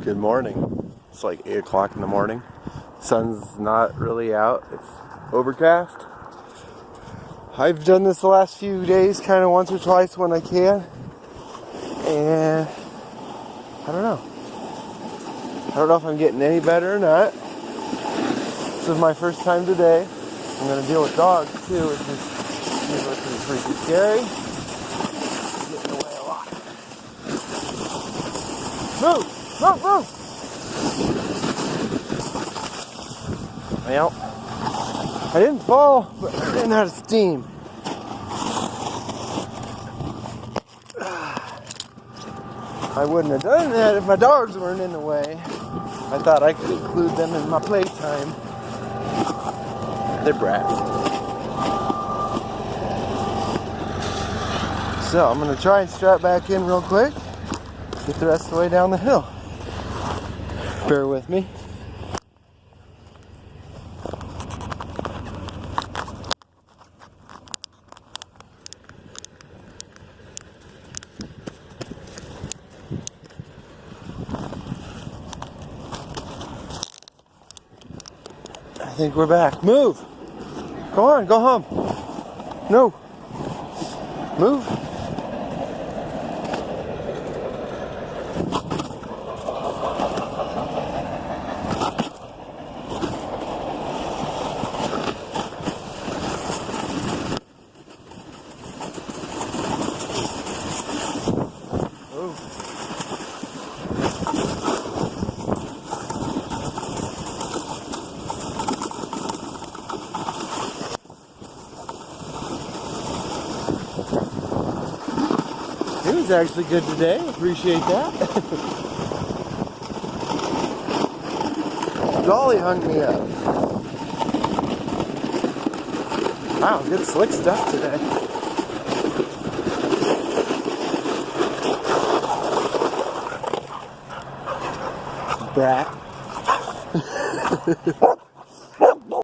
Good morning. It's like 8 o'clock in the morning. Sun's not really out. It's overcast. I've done this the last few days kind of once or twice when I can. And I don't know. I don't know if I'm getting any better or not. This is my first time today. I'm going to deal with dogs too, which is pretty scary. They get in the way a lot. Move! Move! Move! Well, I didn't fall, but I ran out of steam. I wouldn't have done that if my dogs weren't in the way. I thought I could include them in my playtime. They're brats. So I'm going to try and strap back in real quick. Get the rest of the way down the hill. Bear with me. I think we're back. Move! Go on, go home. No. Move. It was actually good today. Appreciate that. Dolly hung me up. Wow, good slick stuff today. Brat.